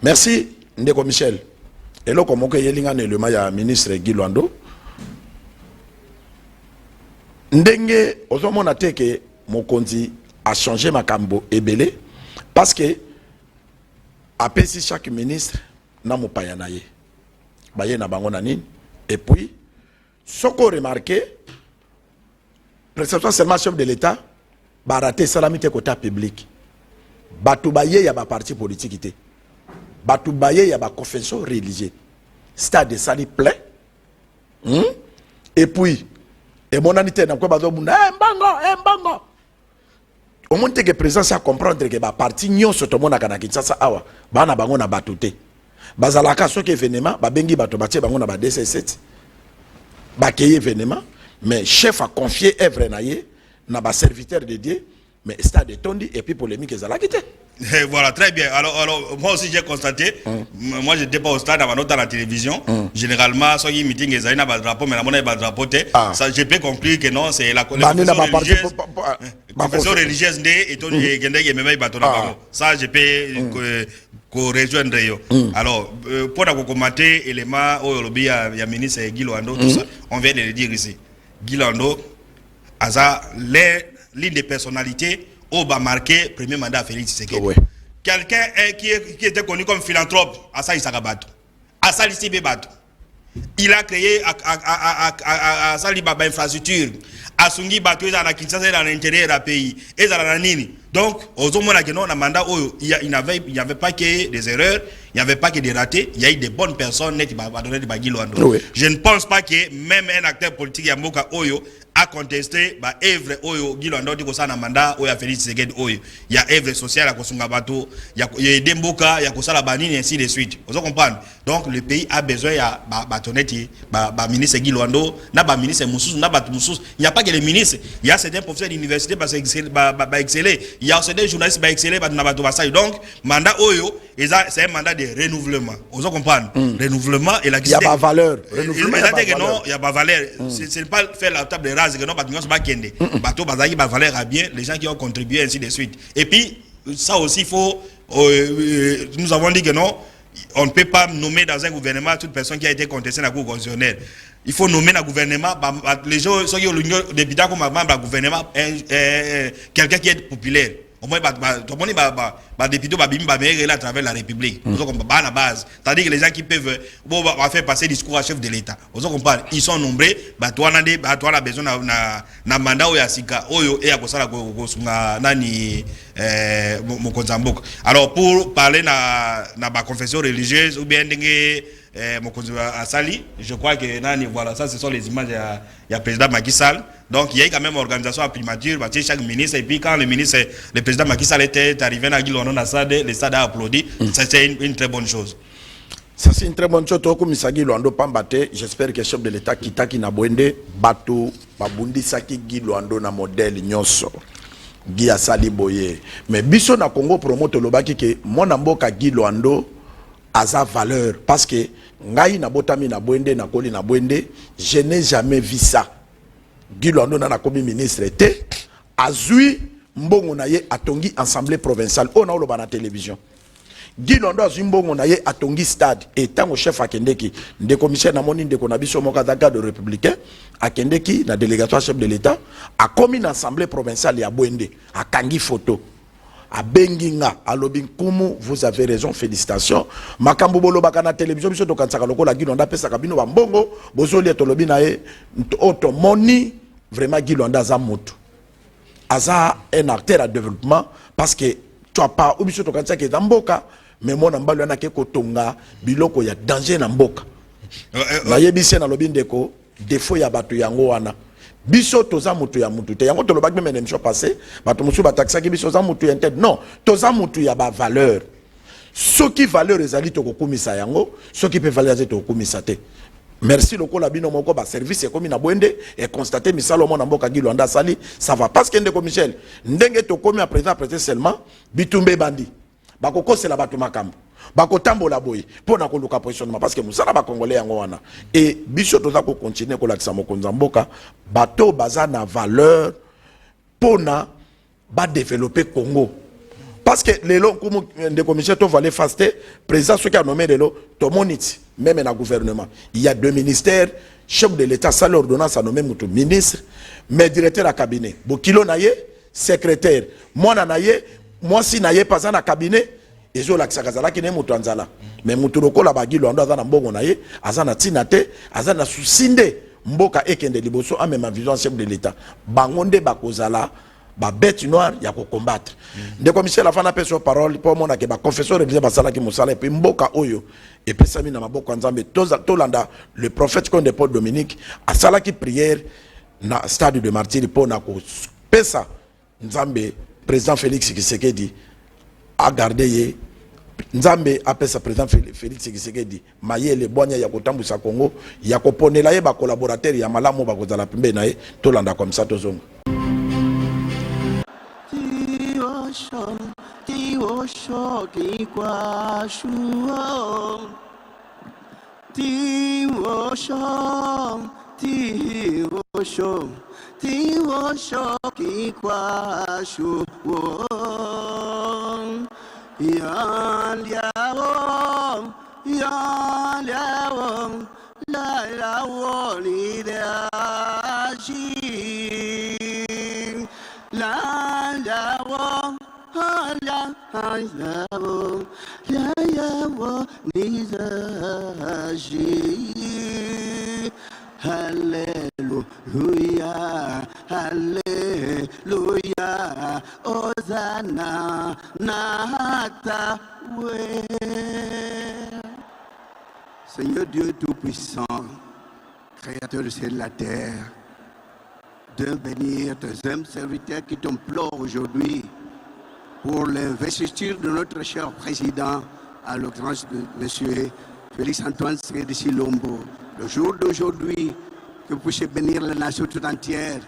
Merci, Ndeko Michel. Et là, comme on a le ministre Guy Luando, Ndenge, on a dit que Mokonzi a changé ma cambo et belé parce que après si chaque ministre n'a mon payanaye, baye na bango nanine et puis ce qu'on remarqué, précisément seulement chef de l'État, ba raté salamité côté public, batou baye ya ba parti politique ité, batou baye ya ba confession religieuse, stade de sali plein, et puis et mon anité n'a quoi bazo bunda mbango au moins que présence à comprendre que ba parti nyon soto mona kana Kinshasa awa bana bango na batute bazalaka soki événement ba bengi bato batie bango na ba DC7 ba keye événement mais chef a confié œuvre naie na ba serviteur de Dieu mais stade tondi et puis polémique ezala quitté. Voilà, très bien. Alors moi aussi j'ai constaté, moi j'étais pas au stade avant à la télévision. Généralement, soit il meeting et zaina ba drapeau, mais la monnaie ba drapeau ça je peux conclure que non, c'est la confession religieuse et tout et gende et même bato na bango. Ça je peux rejoindre yo. Alors pour commenter élément au lobby ya ministre Guy Luando tout ça, on vient de le dire ici. Guy Luando aza l'une des personnalités au bas marqué premier mandat à Félix Tshisekedi. Ouais. Quelqu'un qui était connu comme philanthrope, Asa Isagabato, Asa Lissibebato. Il a créé à Salibaba infrastructure, à Sungi Bato, dans la Kinshasa, dans l'intérieur du pays, et dans la Nini. Donc, aux hommes qui ont un mandat, il n'y avait pas que des erreurs, il n'y avait pas que des ratés, il y a eu des bonnes personnes qui ont donné des Guy Luando. Je ne pense pas que même un acteur politique Yamoka Oyo a contesté bah œuvre Oyo Guy Luando dit que ça na mandat Oyo a Félix Tshisekedi Oyo. Il y a œuvre sociale à Kosunga Bato, il y a Demboka, il y a Kosala Banini et ainsi de suite. Vous comprenez? Donc le pays a besoin ya batoneti ministre Guy Luando, na ba ministre Moussous, na ba Moussous. Il n'y a pas que les ministres, il y a certains professeurs d'université parce que exceller. Il y a certains journalistes qui exceller na bato basai. Donc mandat Oyo c'est un mandat de renouvellement. Vous comprenez? Renouvellement et la il y a pas valeur. Renouvellement il y a pas valeur. C'est pas faire la table de rase que non pas kende. Bateau bazaki ba valeur à bien les gens qui ont contribué ainsi de suite. Et puis ça aussi il faut nous avons dit que non, on ne peut pas nommer dans un gouvernement toute personne qui a été contestée dans la cour constitutionnelle. Il faut nommer dans le gouvernement les gens qui ont l'union député comme membre du gouvernement quelqu'un qui est populaire. Au moins, député à travers la République. Vous comprenez à la base. C'est-à-dire que les gens qui peuvent faire passer discours à chef de l'État. Vous comprenez, ils sont nombreux. Toi, on a besoin d'un mandat ou Sika et à Kosala Nani Mokonzambok. Alors, pour parler de la confession religieuse ou bien Asali, je crois que voilà, ça ce sont les images du président Macky Sall. Donc il y a quand même une organisation à primature, chaque ministre, et puis quand le président Macky Sall était arrivé à Guy Luando, le stade a applaudi. C'est une très bonne chose. Ça c'est une très bonne chose. Guy Luando Pambate, j'espère que le chef de l'État Kitaki Nabwende, Bato, Babundi Saki Guy Luando na modèle Nyoso. Guy Asali Boye. Mais biso na Congo promote lobaki que mon amboka Guy Luando a sa valeur parce que ngai na botami na Bwende na koli na Bwende, je n'ai jamais vu ça. Guy Luando na komi ministre était azui mbongo na ye atongi assemblée provinciale on a oloba na télévision. Guy Luando azui mbongo na ye atongi stade et tango chef akendeki de commissaire na moni ndeko na biso moka daga de républicain akendeki na délégation chef de l'État a komi na assemblée provinciale ya Bwende akangi photo a Benginga, à Lobinkumu, vous avez raison, félicitations. Makambo bolobaka na télévision, biso to kansaka lokola Guy Luando pesa kabino ba mbongo, bozoli etolobi na ye, auto moni, vraiment Guy Luando aza moto. Aza un acteur à développement, parce que tu as pas, ou biso to kansaka ke zamboka, mais mon ambalo na ke kotonga, biloko ya danger na mboka. Na yebisi na lobi ndeko, défaut ya batu yango wana. Biso toza mutu ya mutu te yango to lobaki même émission passée bato musu bataxa ki biso za mutu ya tête non toza mutu ya ba valeur ce qui valeur ezali to kokumisa yango ce qui peut valeur ezali to kokumisa te merci lokola bino moko ba service e komi na Bwende et constater misalo mo na mboka Guy Luando sali ça va parce que ndeko Michel ndenge to komi à présent seulement bitumbe bandi bakoko c'est la bato makambo bakotambola boy pona koluka positionnement parce que musala ba congolais yango wana et biso toza ko continuer ko lakisa mokonza mboka bato baza na valeur pona ba développer Congo parce que lelo comme de commission to va les faster président ce qui a nommé lelo to monit même dans le gouvernement il y a 2 ministères chef de l'état ça l'ordonnance a nommé mutu ministre mais directeur à cabinet bokilo naye secrétaire moi naye moi si naye pas dans cabinet ezo la kazala ki ne mutu anzala mais mutu lokola bagilo ando azana mbongo naye azana tinate azana susinde mboka ekende liboso a même vision chef de l'état bangonde bakozala ba bête noire ya ko combattre de commissaire la fana peso parole pour mona ke ba confesseur religieux basala ki musala et mboka oyo et pesami na maboko nzambe tolanda le prophète Konde Paul Dominique asala ki prière na stade de martyr pour na ko pesa nzambe président Félix Tshisekedi a gardé ye nzambe apesa président Félix Tshisekedi mayele bonya ya kotambusa Congo ya koponela ye ba collaborateur ya malamu ba kozala pembe na ye tolanda comme ça tozonga Alléluia, Alléluia, Hosanna, Nata, Seigneur Dieu Tout-Puissant, Créateur du ciel et de la terre, de bénir tes hommes serviteurs qui t'implorent aujourd'hui pour l'investiture de notre cher président, à l'occurrence de M. Félix-Antoine Tshisekedi Tshilombo. Le jour d'aujourd'hui, que vous puissiez bénir la nation tout entière,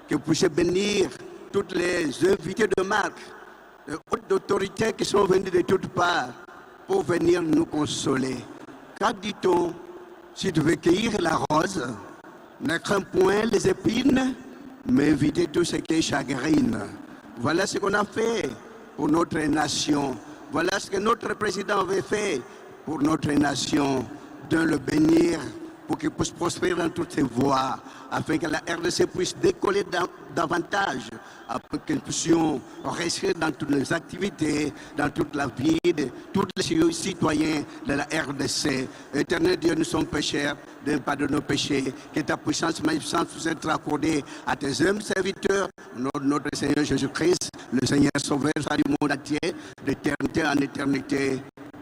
que vous puissiez bénir toutes les invités de marque, les hautes autorités qui sont venues de toutes parts pour venir nous consoler. Car dit-on, si tu veux cueillir la rose, ne crains point les épines, mais évitez tout ce qui est chagrine. Voilà ce qu'on a fait pour notre nation. Voilà ce que notre président avait fait pour notre nation, de le bénir pour qu'il puisse prospérer dans toutes ses voies, afin que la RDC puisse décoller davantage, afin que nous puissions réussir dans toutes les activités, dans toute la vie de tous les citoyens de la RDC. Éternel Dieu, nous sommes pécheurs, donne pardon nos péchés, que ta puissance magnificente puisse être accordée à tes hommes serviteurs, notre Seigneur Jésus-Christ, le Seigneur Sauveur du monde entier, d'éternité en éternité.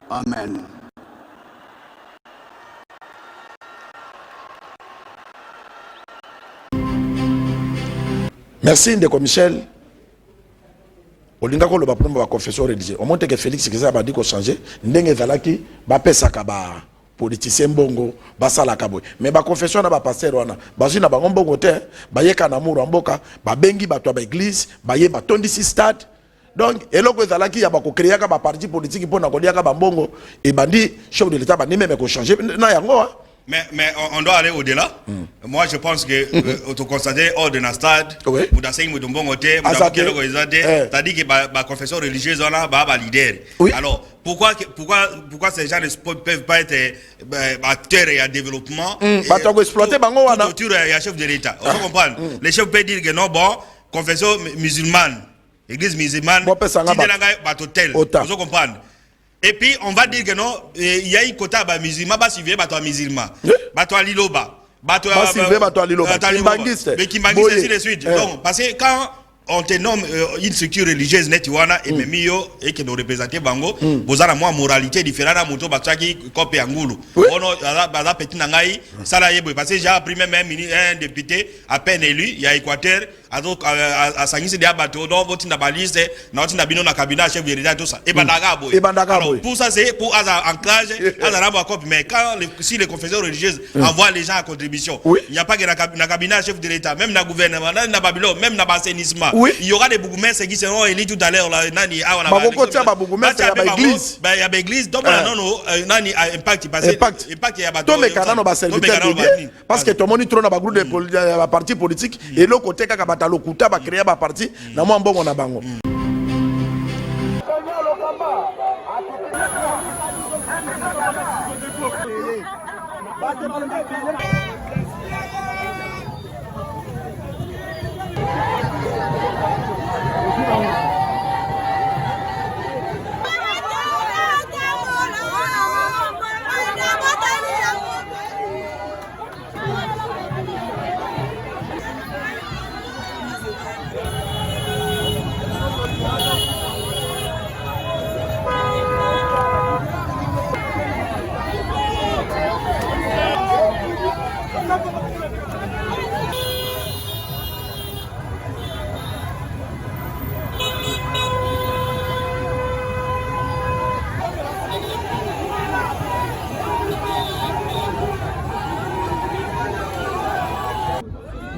Amen. Merci Ndeko Michel. Olinga ko lo ba problème ba confesseur religieux. On monte que Félix Tshisekedi ba dit ko changer ndenge zalaki ba pesa ka ba politicien mbongo ba sala ka boy. Mais ba confesseur na ba pasteur wana ba zina ba mbongo te ba yeka na muru mboka ba bengi ba to ba église ba ye ba tondisi stade. Donc eloko zalaki ya ba ko créer ka ba parti politique pour na ko dia ka ba mbongo et bandi chef de l'état ba ni même ko changer na yango. Mais on doit aller au-delà. Moi, je pense que tu constates hors de notre stade, vous avez dit que tu as dit que la confession religieuse est un leader. Alors, pourquoi ces gens ne peuvent pas être acteurs et en développement autour du chef de l'État? On comprend. Les chefs peuvent dire que non, bon, confession musulmane, église musulmane, vous comprenez. Et puis, on va dire que non, il y a un quota de musulmans, bah, suivez, bah, toi, musulman. Bah, toi, Liloba. Bah, toi, Kimbangiste, ainsi de suite. Donc, parce que quand on te nomme une structure religieuse, Netiwana, et Memio, et que nous représentons Bango, vous avez moi moralité différente à Mouto, Bataki, Kopé Angoulou. On a petit Nangaï, Salaye, parce que j'ai appris même un député à peine élu, il y a Équateur, à Sangisi de Abato, dans votre nabaliste, notre nabino na cabinet, chef de l'État, tout ça. Et Bandaga, pour ça, c'est pour ancrage, mais quand si les confessions religieuses envoient les gens à contribution, il n'y a pas que na cabinet, chef de l'État, même na gouvernement, na Babylone, même na assainissement. Il y aura des bourgmestres qui seront élus tout à l'heure. Il y a des églises, donc nani impact impact il y a tout parce que tout le monde trône dans groupe de parti politique et l'autre côté quand bata lokuta ba créer ba parti na moi mbongo na bango.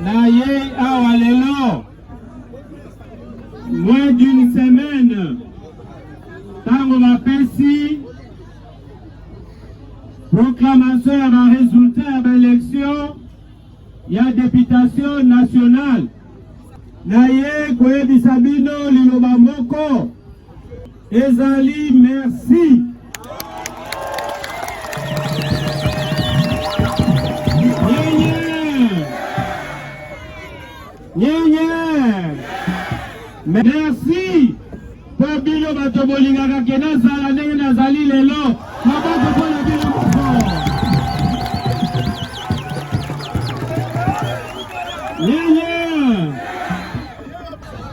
Naye awalelo, moins d'une semaine, tango mapesi, proclamation ya ba résultat ya ba élection, ya députation nationale. Naye koyebisa bino liloba moko, ezali merci. Merci pour bino bato bolingaka ke nazala ndenge nazali lelo maboko mpona bino moko.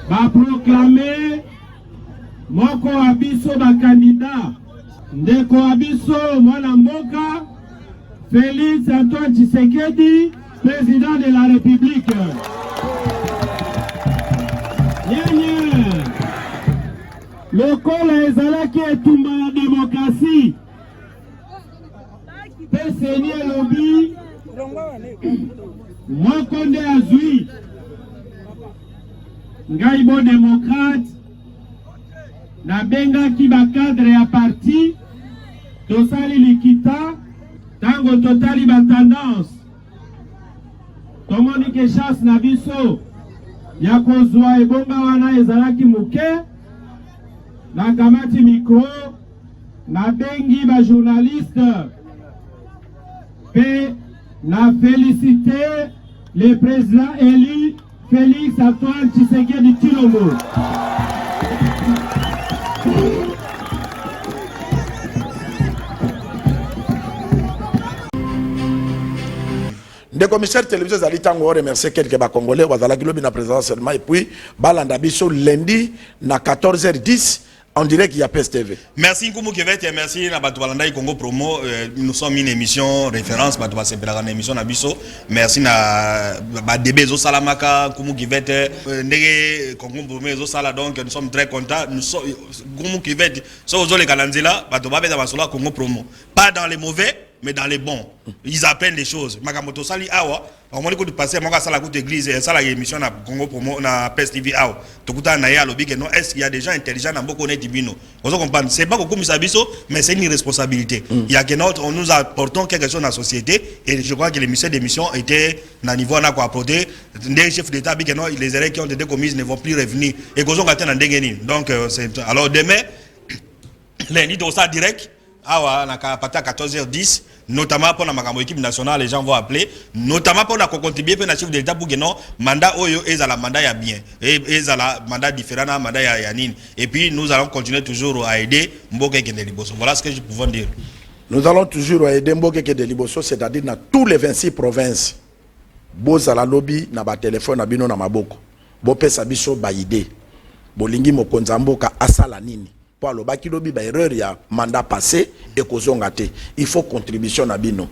Baproklame moko wa biso bakandida ndeko wa biso mwana mboka Félix Antoine Tshisekedi, président de la République. Lokola ezalaki etumba ya démocratie peseni elobi moko nde azwi ngai bo démocrate nabengaki bakadre ya parti tosali likita tango totali batendance tomoni ke chance na biso ya kozwa ebonga wana ezalaki muke. Na kamati micro, na bengi ba journaliste, pe na félicité le président élu Félix Antoine Tshisekedi Tshilombo. Des commissaires télévisés Zali Tango remercier quelques Congolais, Wazala Gilobi na présence seulement, et puis Balanda Bisso lundi na 14h10. En direct, il y a PSTV. Merci Nkumu Kevet et merci à Batoualanda Congo Promo. Nous sommes une émission référence, Batouba Sepela, une émission Nabiso. Merci à Badebezo Salamaka, Nkumu Kevet, Nege Congo Promo Sala. Donc nous sommes très contents. Nous sommes Nkumu Kevet, so les Kalanzela, Batouba Beda Basola Congo Promo. Pas dans les mauvais, mais dans les bons. Ils apprennent des choses. Magamoto Sali Awa. Au moment où tu passes, moi, ça la coûte église, ça la émission na Congo Promo, na PES TV Awa. Tu as na ya lobby que non, est-ce qu'il y a des gens intelligents dans beaucoup de divino? Vous comprenez? C'est pas comme ça, mais c'est une responsabilité. Il y a que nous nous apportons quelque chose dans la société et je crois que l'émission d'émission était à niveau à quoi apporter. Les chefs d'État, les erreurs qui ont été commises ne vont plus revenir. Et qu'on a dans donc, alors demain, lundi, dans ça direct, à 14h10. Notamment pour la équipe nationale, les gens vont appeler, notamment pour la contribuer pour la chef de l'État pour que non mandat oyo est à la mandat ya bien et à la mandat différent à mandat ya yanin. Et puis nous allons continuer toujours à aider Mboke Kendeliboso. Voilà ce que je pouvais dire. Nous allons toujours aider Mboke Kendeliboso, c'est-à-dire dans tous les 26 provinces. Boza la lobby na ba téléphone na bino na maboko. Bo pesa biso ba idée. Bolingi mokonza mboka asala nini. Pour le baki lobby ba erreur ya mandat passé et kozonga te. Il faut contribution na bino.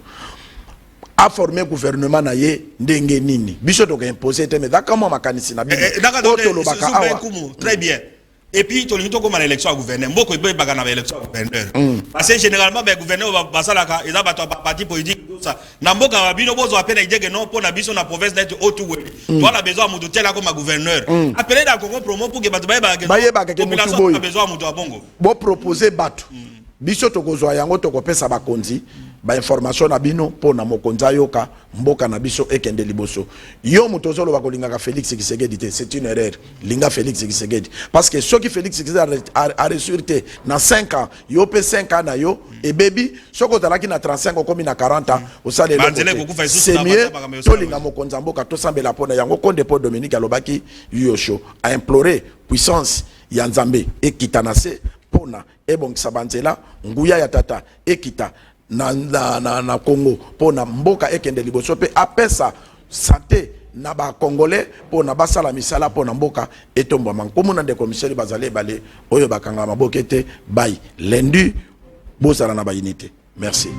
A former gouvernement na ye ndenge nini. Biso to imposer te mais d'accord makanisi na bino. Très bien. Et puis tu as comme l'élection à gouverneur. Beaucoup de gens ont l'élection à gouverneur. Parce que généralement les gouverneurs va passer là ils ont parti politique tout ça. Namboka va bino bozo appelle dire que non pour la biso na province d'être autour. Toi la besoin de tel comme gouverneur. Appelez dans Congo Promo pour que batu ba population a besoin de bongo. Bo proposer batu. Biso to kozwa yango to kopesa bakonzi. ba information na bino po na mokonza yoka mboka na biso ekende liboso. Yo mutozolo bakolingaka Félix Tshisekedi te, c'est une erreur. Linga Félix Tshisekedi parce que ceux qui Félix Tshisekedi a ressuscité na 5 ans, yo pe 5 ans na yo et baby soko talaki na 35 ans comme na 40 ans, au salé c'est mieux to linga mokonza mboka to sambela pona yango konde po Dominique Alobaki Yosho a imploré puissance ya Nzambe ekitanase pona ebongisa banzela nguya ya tata ekita na Congo pona mboka ekende liboso pe apesa santé na ba congolais pona basala misala pona mboka etomba mankomo na de commissaire bazale bale oyo bakanga mabokete bay lundi bozala na ba unité. Merci.